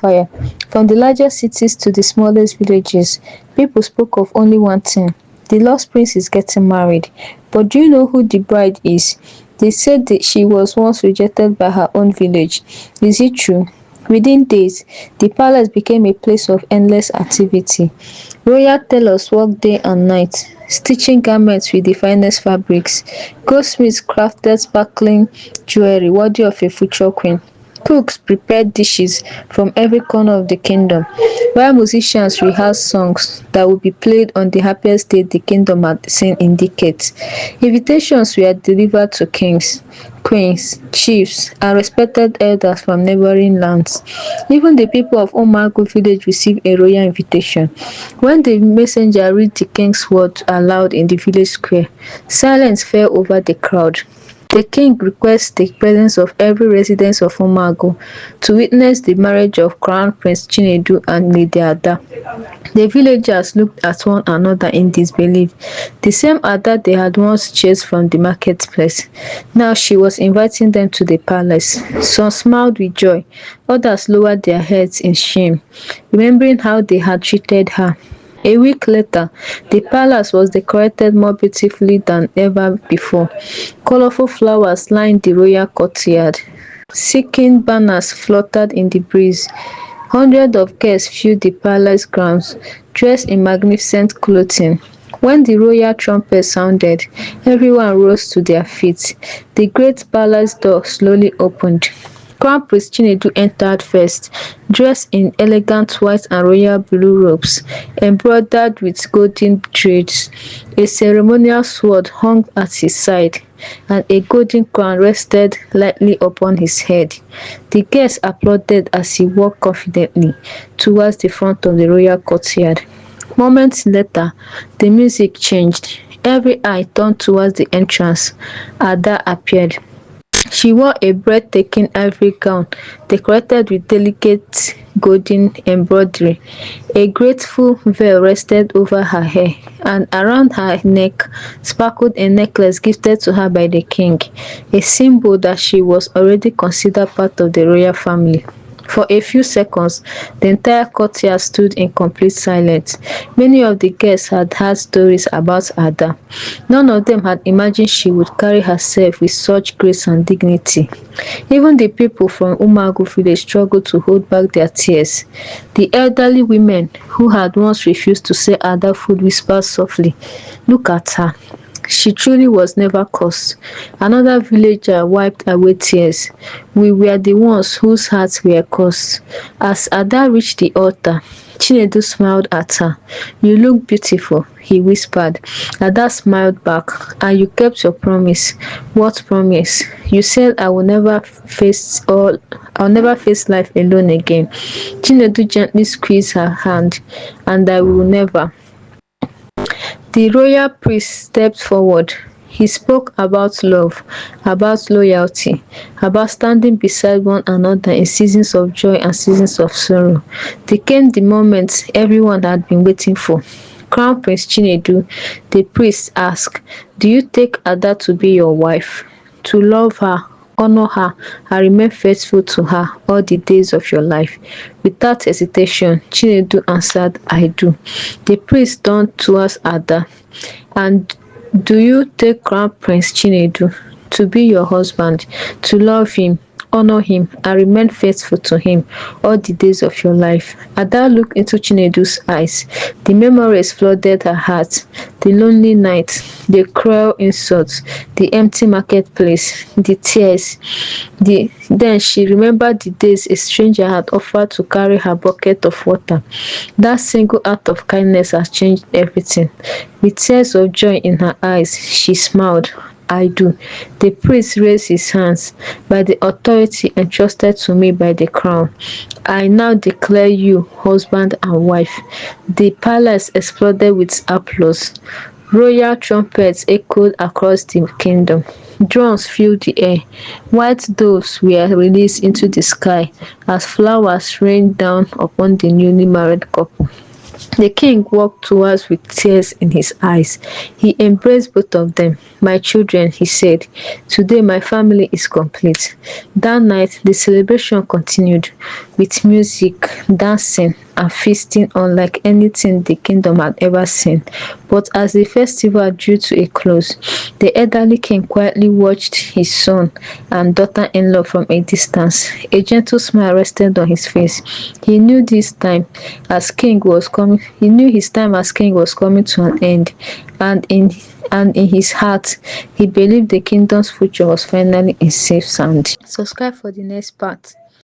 fire. From the largest cities to the smallest villages, people spoke of only one thing: the lost prince is getting married. But do you know who the bride is? They said that she was once rejected by her own village. Is it true? Within days, the palace became a place of endless activity. Royal tailors worked day and night, stitching garments with the finest fabrics. Goldsmiths crafted sparkling jewelry worthy of a future queen. Cooks prepared dishes from every corner of the kingdom, while musicians rehearsed songs that would be played on the happiest day the kingdom had seen in decades. Invitations were delivered to kings, queens, chiefs, and respected elders from neighboring lands. Even the people of Umagu village received a royal invitation. When the messenger read the king's words aloud in the village square, silence fell over the crowd. The king requests the presence of every resident of Umagu to witness the marriage of Crown Prince Chinedu and Lady Ada. The villagers looked at one another in disbelief. The same Ada they had once chased from the marketplace. Now she was inviting them to the palace. Some smiled with joy, others lowered their heads in shame, remembering how they had treated her. A week later, the palace was decorated more beautifully than ever before. Colorful flowers lined the royal courtyard. Silken banners fluttered in the breeze. Hundreds of guests filled the palace grounds, dressed in magnificent clothing. When the royal trumpet sounded, everyone rose to their feet. The great palace door slowly opened. Crown Prince Chinedu entered first, dressed in elegant white and royal blue robes, embroidered with golden threads. A ceremonial sword hung at his side, and a golden crown rested lightly upon his head. The guests applauded as he walked confidently towards the front of the royal courtyard. Moments later, the music changed. Every eye turned towards the entrance. Ada appeared. She wore a breathtaking ivory gown decorated with delicate golden embroidery. A graceful veil rested over her hair, and around her neck sparkled a necklace gifted to her by the king, a symbol that she was already considered part of the royal family. For a few seconds, the entire courtyard stood in complete silence. Many of the guests had heard stories about Ada. None of them had imagined she would carry herself with such grace and dignity. Even the people from Umagu village struggled to hold back their tears. The elderly women who had once refused to say Ada food whispered softly, "Look at her. She truly was never cursed." Another villager wiped away tears. "We were the ones whose hearts were cursed." As Ada reached the altar, Chinedu smiled at her. "You look beautiful," he whispered. Ada smiled back. "And you kept your promise." "What promise?" "You said I'll never face life alone again." Chinedu gently squeezed her hand. "And I will never." The royal priest stepped forward. He spoke about love, about loyalty, about standing beside one another in seasons of joy and seasons of sorrow. Then came the moment everyone had been waiting for. Crown Prince Chinedu, the priest asked, "Do you take Ada to be your wife? To love her, honor her, and remain faithful to her all the days of your life?" Without hesitation, Chinedu answered, "I do." The priest turned towards Ada. "And do you take Crown Prince Chinedu to be your husband, to love him, honor him, and remain faithful to him all the days of your life?" Ada looked into Chinedu's eyes. The memories flooded her heart. The lonely night, the cruel insults, the empty marketplace, the tears. Then she remembered the days a stranger had offered to carry her bucket of water. That single act of kindness has changed everything. With tears of joy in her eyes, she smiled. "I do." The priest raised his hands. "By the authority entrusted to me by the crown, I now declare you husband and wife." The palace exploded with applause. Royal trumpets echoed across the kingdom. Drums filled the air. White doves were released into the sky as flowers rained down upon the newly married couple. The king walked towards with tears in his eyes. He embraced both of them. "My children," he said, "today my family is complete." That night, the celebration continued with music, dancing, and feasting unlike anything the kingdom had ever seen. But as the festival drew to a close, the elderly king quietly watched his son and daughter-in-law from a distance. A gentle smile rested on his face. He knew this time as king was coming he knew his time as king was coming to an end, and in his heart he believed the kingdom's future was finally in safe hands. Subscribe for the next part.